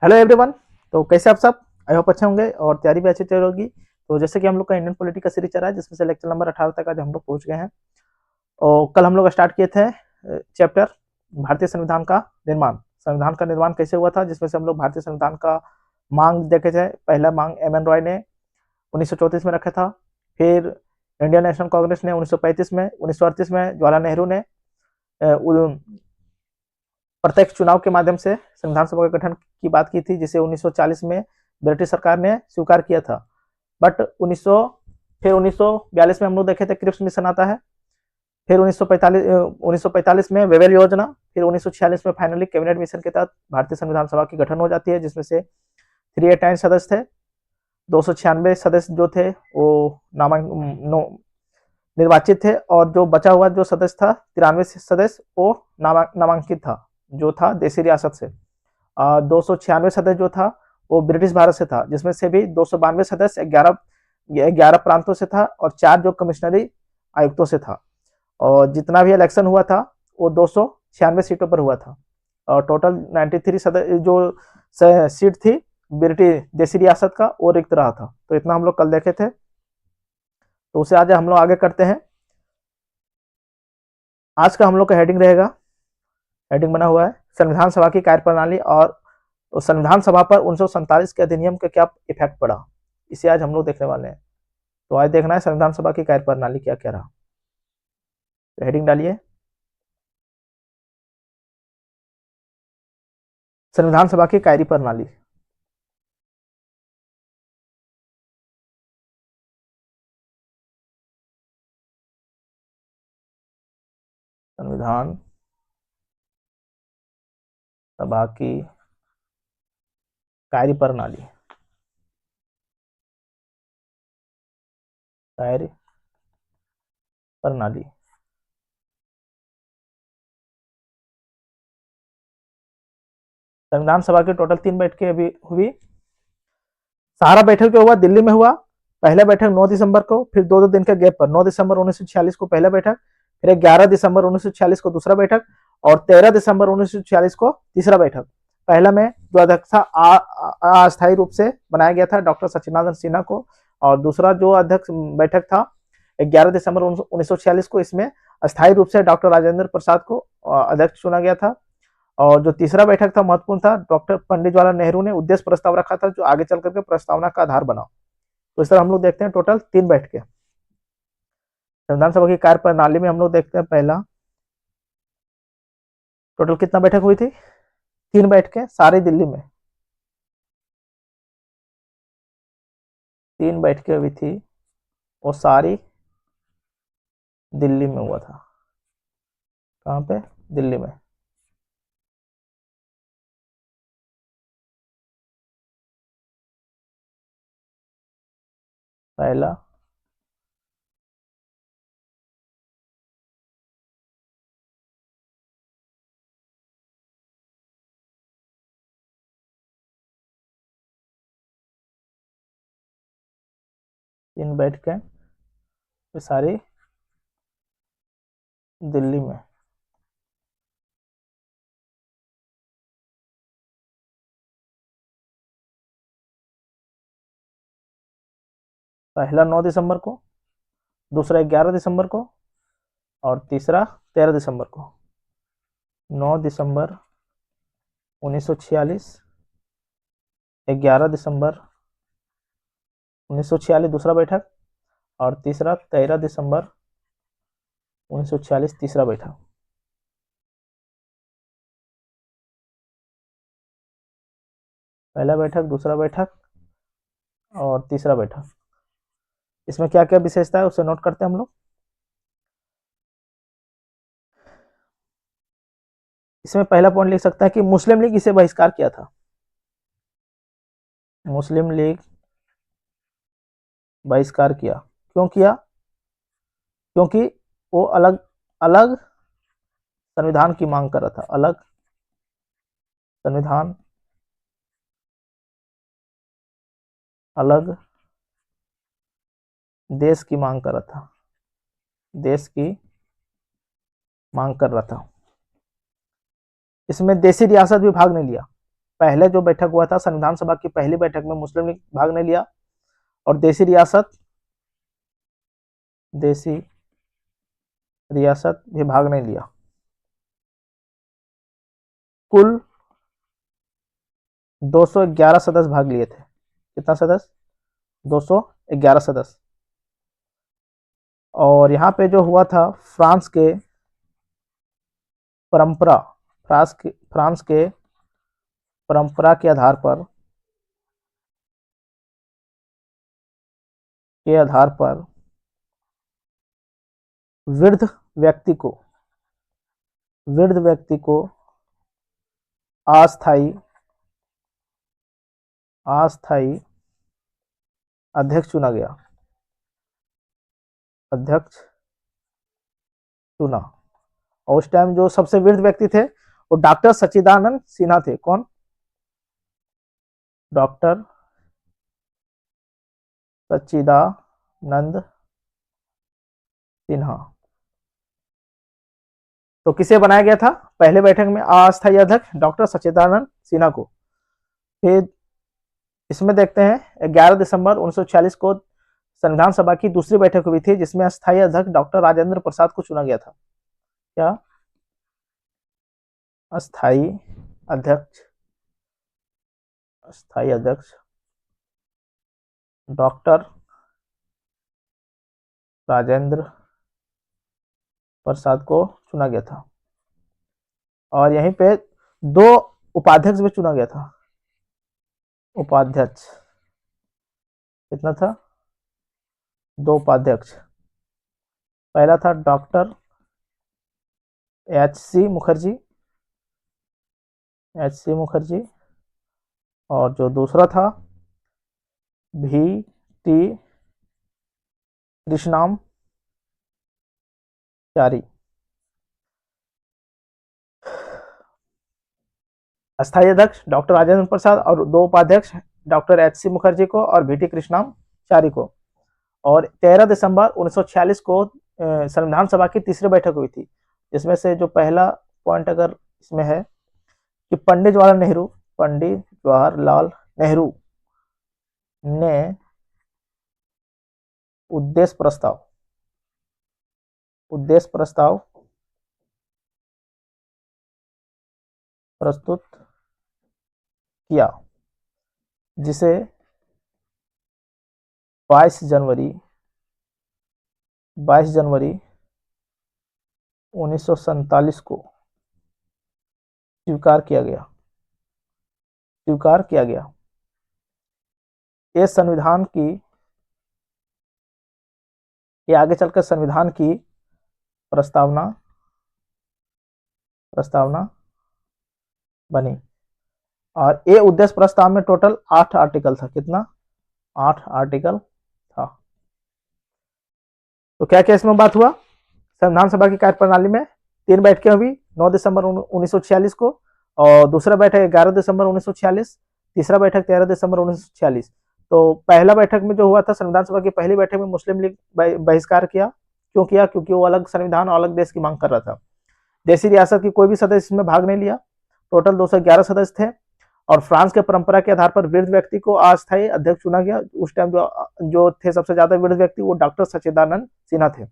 Hello everyone. तो कैसे आप सब? आई होप अच्छे होंगे और तैयारी भी अच्छी चल होगी। तो जैसे कि हम लोग का इंडियन पॉलिटी का सीरीज चल रहा है जिसमें से लेक्चर नंबर 18 तक आज हम लोग पहुंच गए हैं। और कल हम लोग स्टार्ट किए थे चैप्टर भारतीय संविधान का निर्माण। संविधान का निर्माण कैसे हुआ था, जिसमें से हम लोग भारतीय संविधान का मांग देखे थे। पहला मांग एम एन रॉय ने 1934 में रखा था। फिर इंडियन नेशनल कांग्रेस ने 1935 में, 1938 में जवाहरलाल नेहरू ने प्रत्यक्ष चुनाव के माध्यम से संविधान सभा का गठन की बात की थी, जिसे 1940 में ब्रिटिश सरकार ने स्वीकार किया था। बट 1942 में हम लोग देखे थे क्रिप्स मिशन आता है। फिर 1945 में वेवेल योजना। फिर 1946 में फाइनली कैबिनेट मिशन के तहत भारतीय संविधान सभा की गठन हो जाती है, जिसमें से 389 सदस्य थे। 296 सदस्य जो थे वो निर्वाचित थे, और जो बचा हुआ जो सदस्य था 93 सदस्य वो नामांकित था, जो था देसी रियासत से। 296 सदस्य जो था वो ब्रिटिश भारत से था, जिसमें से भी 292 सदस्य 11 प्रांतों से था और 4 जो कमिश्नरी आयुक्तों से था। और जितना भी इलेक्शन हुआ था वो 296 सीटों पर हुआ था। और टोटल 93 सदस्य जो सीट थी ब्रिटिश देसी रियासत का वो रिक्त रहा था। तो इतना हम लोग कल देखे थे, तो उसे आज हम लोग आगे करते हैं। आज का हम लोग का हेडिंग रहेगा, हेडिंग बना हुआ है संविधान सभा की कार्यप्रणाली और संविधान सभा पर 1947 के अधिनियम का क्या इफेक्ट पड़ा, इसे आज हम लोग देखने वाले हैं। तो आज देखना है संविधान सभा की कार्यप्रणाली क्या क्या रहा। तो हेडिंग डालिए, संविधान सभा की कार्यप्रणाली। संविधान सभा की कार्यप्रणाली। कार्यप्रणाली संविधान सभा की टोटल 3 बैठकें अभी हुई। सहारा बैठक जो हुआ दिल्ली में हुआ। पहला बैठक 9 दिसंबर को, फिर 2 दिन के गैप पर 9 दिसंबर 1946 को पहला बैठक, फिर 11 दिसंबर 1946 को दूसरा बैठक, और 13 दिसंबर 1946 को तीसरा बैठक। पहला में जो अध्यक्ष था अस्थायी रूप से बनाया गया था डॉक्टर सचिदानंद सिन्हा को, और दूसरा जो अध्यक्ष बैठक था 11 दिसंबर 1946 को, इसमें अस्थायी रूप से डॉक्टर राजेंद्र प्रसाद को अध्यक्ष चुना गया था। और जो तीसरा बैठक था महत्वपूर्ण था, डॉक्टर पंडित जवाहरलाल नेहरू ने उद्देश्य प्रस्ताव रखा था, जो आगे चल करके प्रस्तावना का आधार बना। तो इस तरह हम लोग देखते हैं टोटल 3 बैठकें संविधान सभा की कार्यप्रणाली में। हम लोग देखते हैं पहला, टोटल कितना बैठक हुई थी? 3 बैठकें सारी दिल्ली में, 3 बैठकें हुई थी और सारी दिल्ली में हुआ था। कहाँ पे? दिल्ली में। पहला, तीन बैठकें ये सारी दिल्ली में। पहला 9 दिसंबर को, दूसरा 11 दिसंबर को, और तीसरा 13 दिसंबर को। 9 दिसंबर 1946, 11 दिसंबर 1946 दूसरा बैठक, और तीसरा 13 दिसंबर 1946 तीसरा बैठक। पहला बैठक, दूसरा बैठक और तीसरा बैठक। इसमें क्या क्या विशेषता है उसे नोट करते हैं हम लोग। इसमें पहला पॉइंट लिख सकते हैं कि मुस्लिम लीग इसे बहिष्कार किया था। मुस्लिम लीग बहिष्कार किया। क्यों किया? क्योंकि वो अलग अलग संविधान की मांग कर रहा था, अलग संविधान, अलग देश की मांग कर रहा था, देश की मांग कर रहा था। इसमें देसी रियासत भी भाग नहीं लिया। पहले जो बैठक हुआ था संविधान सभा की पहली बैठक में मुस्लिम लीग भाग नहीं लिया, और देसी रियासत भी भाग नहीं लिया। कुल 211 सदस्य भाग लिए थे। कितना सदस्य? 211 सदस्य। और यहाँ पे जो हुआ था फ्रांस के परंपरा फ्रांस के परंपरा के आधार पर वृद्ध व्यक्ति को वृद्ध व्यक्ति को अस्थायी अस्थायी अध्यक्ष चुना गया। अध्यक्ष चुना। और उस टाइम जो सबसे वृद्ध व्यक्ति थे वो डॉक्टर सच्चिदानंद सिन्हा थे। कौन? डॉक्टर सच्चिदानंद सिन्हा। तो किसे बनाया गया था पहले बैठक में अस्थायी अध्यक्ष? डॉक्टर सच्चिदानंद सिन्हा को। फिर इसमें देखते हैं 11 दिसंबर 1946 को संविधान सभा की दूसरी बैठक हुई थी, जिसमें अस्थायी अध्यक्ष डॉक्टर राजेंद्र प्रसाद को चुना गया था। क्या? अस्थायी अध्यक्ष डॉक्टर राजेंद्र प्रसाद को चुना गया था। और यहीं पे 2 उपाध्यक्ष भी चुना गया था। उपाध्यक्ष कितना था? 2 उपाध्यक्ष। पहला था डॉक्टर एच.सी. मुखर्जी, और जो दूसरा था V.T. कृष्णामचारी। अस्थायी अध्यक्ष डॉक्टर राजेंद्र प्रसाद और 2 उपाध्यक्ष डॉक्टर एच.सी. मुखर्जी को और V.T. कृष्णामचारी को। और 13 दिसंबर 1946 को संविधान सभा की तीसरी बैठक हुई थी, जिसमें से जो पहला पॉइंट अगर इसमें है कि पंडित जवाहरलाल नेहरू ने उद्देश्य प्रस्ताव प्रस्तुत किया, जिसे 22 जनवरी 1947 को स्वीकार किया गया। ये आगे चलकर संविधान की प्रस्तावना बनी। और ये उद्देश्य प्रस्ताव में टोटल 8 आर्टिकल था। कितना? 8 आर्टिकल था। तो क्या क्या इसमें बात हुआ? संविधान सभा की कार्यप्रणाली में 3 बैठकें हुई 9 दिसंबर 1946 को, और दूसरा बैठक 11 दिसंबर 1946, तीसरा बैठक 13 दिसंबर 1946। तो पहला बैठक में जो हुआ था संविधान सभा की पहली बैठक में मुस्लिम लीग बहिष्कार किया। क्यों किया? क्योंकि वो अलग संविधान और अलग देश की मांग कर रहा था। देसी रियासत की कोई भी सदस्य इसमें भाग नहीं लिया। टोटल 211 सदस्य थे। और फ्रांस के परंपरा के आधार पर वृद्ध व्यक्ति को अस्थायी अध्यक्ष चुना गया। उस टाइम जो थे सबसे ज्यादा वृद्ध व्यक्ति वो डॉक्टर सच्चिदानंद सिन्हा थे।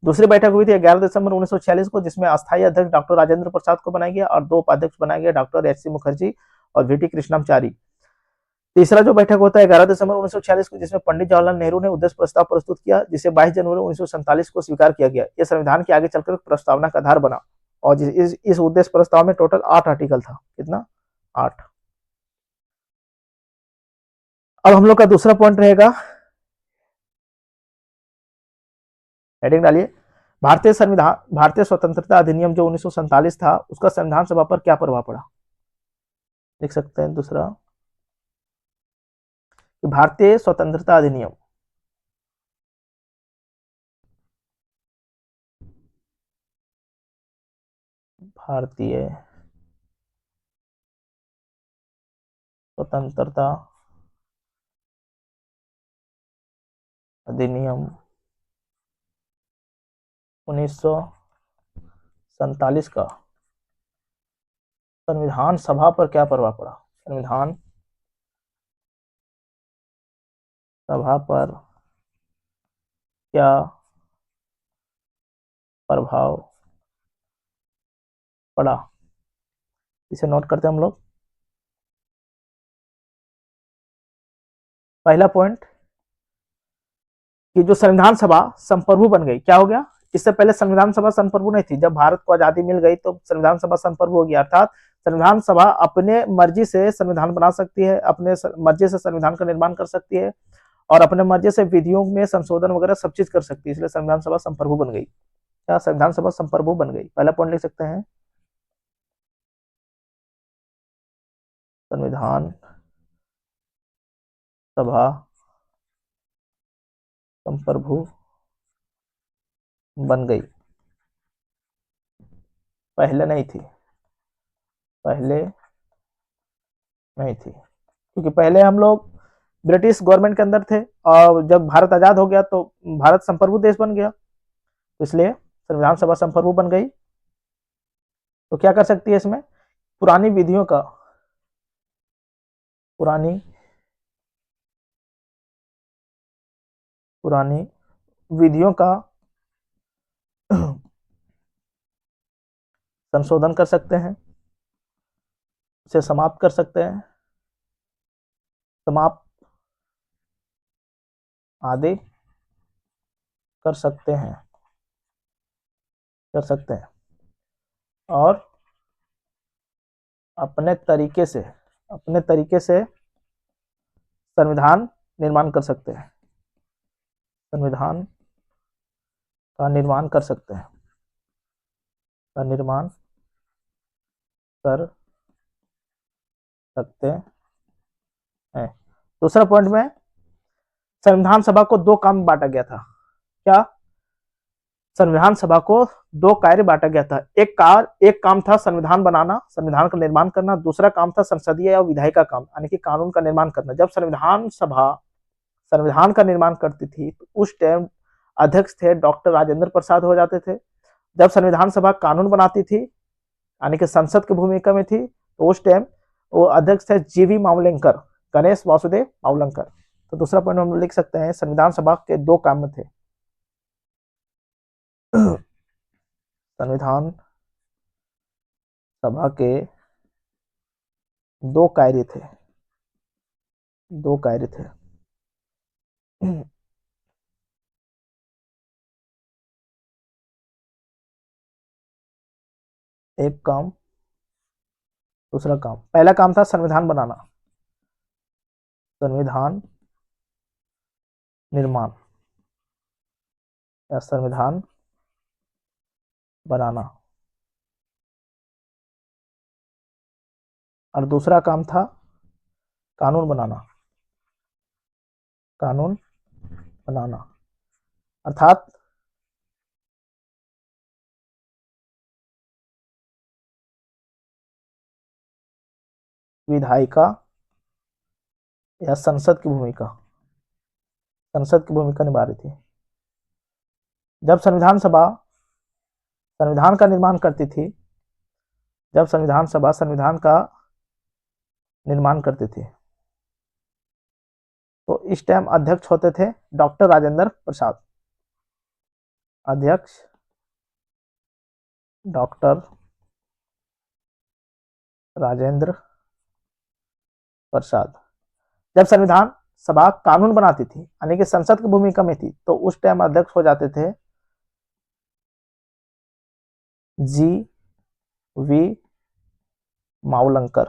दूसरी बैठक हुई थी 11 दिसंबर 1946 को, जिसमें अस्थायी अध्यक्ष डॉक्टर राजेंद्र प्रसाद को बनाया गया और 2 उपाध्यक्ष बनाए गए डॉक्टर एच.सी. मुखर्जी और V.T. कृष्णामचारी। तीसरा जो बैठक होता है 11 दिसंबर 1946 को, जिसमें पंडित जवाहरलाल नेहरू ने उद्देश्य प्रस्ताव प्रस्तुत किया, जिसे 22 जनवरी 1947 को स्वीकार किया गया। यह संविधान के आगे चलकर प्रस्तावना का आधार बना। और इस उद्देश्य प्रस्ताव में टोटल 8 आर्टिकल था। कितना? 8। अब हम लोग का दूसरा पॉइंट रहेगा, हेडिंग डालिए, भारतीय स्वतंत्रता अधिनियम जो 1947 था, उसका संविधान सभा पर क्या प्रभाव पड़ा? लिख सकते हैं दूसरा, भारतीय स्वतंत्रता अधिनियम भारतीय स्वतंत्रता अधिनियम 1947 का संविधान सभा पर क्या प्रभाव पड़ा? संविधान सभा पर क्या प्रभाव पड़ा? इसे नोट करते हैं हम लोग। पहला पॉइंट कि जो संविधान सभा संप्रभु बन गई, क्या हो गया? इससे पहले संविधान सभा संप्रभु नहीं थी। जब भारत को आजादी मिल गई तो संविधान सभा संप्रभु हो गया, अर्थात संविधान सभा अपने मर्जी से संविधान बना सकती है, अपने मर्जी से संविधान का निर्माण कर सकती है और अपने मर्जी से विधियों में संशोधन वगैरह सब चीज कर सकती है। इसलिए संविधान सभा संप्रभु बन गई। क्या संविधान सभा संप्रभु बन गई? पहला पॉइंट लिख सकते हैं, संविधान सभा संप्रभु बन गई। पहले नहीं थी, पहले नहीं थी, क्योंकि पहले हम लोग ब्रिटिश गवर्नमेंट के अंदर थे और जब भारत आजाद हो गया तो भारत संप्रभु देश बन गया, तो इसलिए संविधान सभा संप्रभु बन गई। तो क्या कर सकती है इसमें? पुरानी विधियों का, पुरानी विधियों का संशोधन कर सकते हैं, उसे समाप्त कर सकते हैं, समाप्त आदि कर सकते हैं, और अपने तरीके से संविधान निर्माण कर सकते हैं, संविधान का निर्माण कर सकते हैं, का निर्माण कर सकते हैं। दूसरा पॉइंट में संविधान सभा को दो काम में बांटा गया था। क्या? संविधान सभा को दो कार्य बांटा गया था। एक काम था संविधान बनाना, संविधान का निर्माण करना। दूसरा काम था संसदीय या विधायी का काम, यानी कि कानून का निर्माण करना। जब संविधान सभा संविधान का निर्माण करती थी तो उस टाइम अध्यक्ष थे डॉक्टर राजेंद्र प्रसाद हो जाते थे। जब संविधान सभा कानून बनाती थी, यानी कि संसद की भूमिका में थी, तो उस टाइम वो अध्यक्ष थे जीवी मावलंकर, गणेश वासुदेव मावलंकर। तो दूसरा पॉइंट हम लिख सकते हैं, संविधान सभा के दो काम थे। संविधान सभा के दो कार्य थे, एक काम, दूसरा काम। पहला काम था संविधान बनाना, संविधान निर्माण या संविधान बनाना, और दूसरा काम था कानून बनाना, अर्थात विधायिका या संसद की भूमिका निभा रही थी। जब संविधान सभा संविधान का निर्माण करती थी, तो इस टाइम अध्यक्ष होते थे डॉक्टर राजेंद्र प्रसाद। अध्यक्ष डॉक्टर राजेंद्र प्रसाद। जब संविधान सभा कानून बनाती थी, यानी कि संसद की भूमिका में थी, तो उस टाइम अध्यक्ष हो जाते थे जी वी मावलंकर।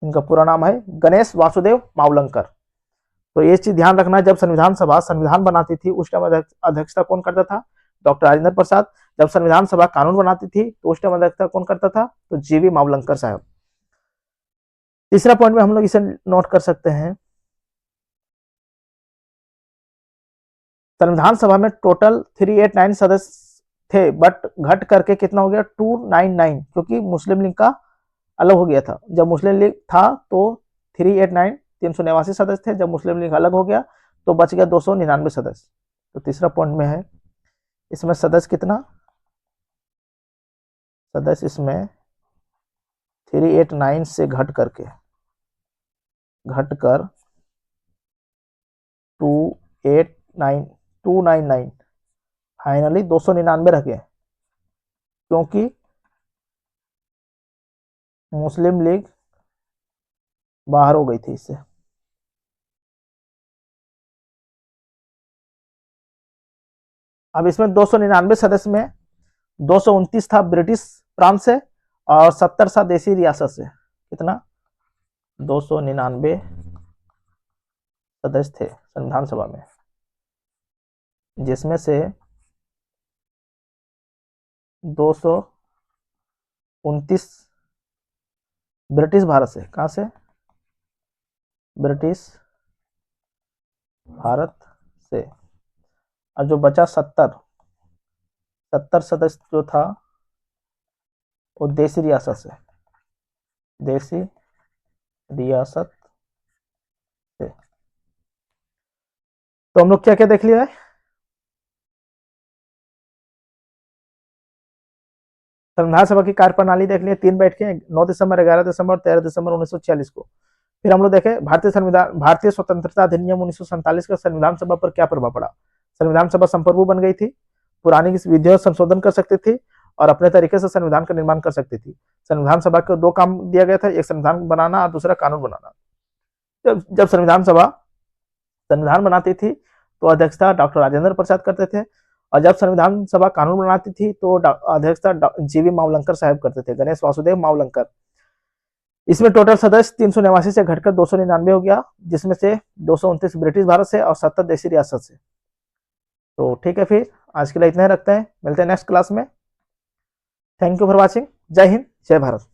इनका पूरा नाम है गणेश वासुदेव मावलंकर। तो ये चीज ध्यान रखना, जब संविधान सभा संविधान बनाती थी उस टाइम अध्यक्षता कौन करता था? डॉक्टर राजेंद्र प्रसाद। जब संविधान सभा कानून बनाती थी तो उस टाइम अध्यक्षता कौन करता था? तो जीवी मावलंकर साहब। तीसरा पॉइंट में हम लोग इसे नोट कर सकते हैं, संविधान सभा में टोटल 389 सदस्य थे, बट घट करके कितना हो गया? 299, क्योंकि मुस्लिम लीग का अलग हो गया था। जब मुस्लिम लीग था तो 389 389 सदस्य थे, जब मुस्लिम लीग अलग हो गया तो बच गया 299 सदस्य। तो तीसरा पॉइंट में है, इसमें सदस्य कितना? सदस्य इसमें 389 से घट कर 299 फाइनली 299 रह गए, क्योंकि मुस्लिम लीग बाहर हो गई थी इससे। अब इसमें 299 सदस्य में 229 था ब्रिटिश प्रांत से और 70 था देसी रियासत से। कितना? 299 सदस्य थे संविधान सभा में, जिसमें से 229 ब्रिटिश भारत से। कहां से? ब्रिटिश भारत से। और जो बचा 70 सदस्य जो था वो देसी रियासत से, देसी रियासत से। तो हम लोग क्या क्या देख लिया है? संविधान सभा की कार्यप्रणाली देख लिया, 3 बैठकें 9 दिसंबर, 11 दिसंबर और 13 दिसंबर 1946 को। फिर हम लोग देखे भारतीय संविधान, भारतीय स्वतंत्रता अधिनियम 1947 का संविधान सभा पर क्या प्रभाव पड़ा। संविधान सभा संप्रभु बन गई थी, पुरानी विधियों संशोधन कर सकती थी और अपने तरीके से संविधान का निर्माण कर सकती थी। संविधान सभा को 2 काम दिया गया था, एक संविधान बनाना और दूसरा कानून बनाना। जब संविधान सभा संविधान बनाती थी तो अध्यक्षता डॉक्टर राजेंद्र प्रसाद करते थे, और जब संविधान सभा कानून बनाती थी तो अध्यक्षता जीवी मावलंकर साहब करते थे, गणेश वासुदेव मावलंकर। इसमें टोटल सदस्य 389 से घटकर 299 हो गया, जिसमें से 229 ब्रिटिश भारत से और 70 देशी रियासत से। तो ठीक है, फिर आज के लिए इतना ही रखते हैं, मिलते हैं नेक्स्ट क्लास में। Thank you for watching. जय हिंद, जय भारत।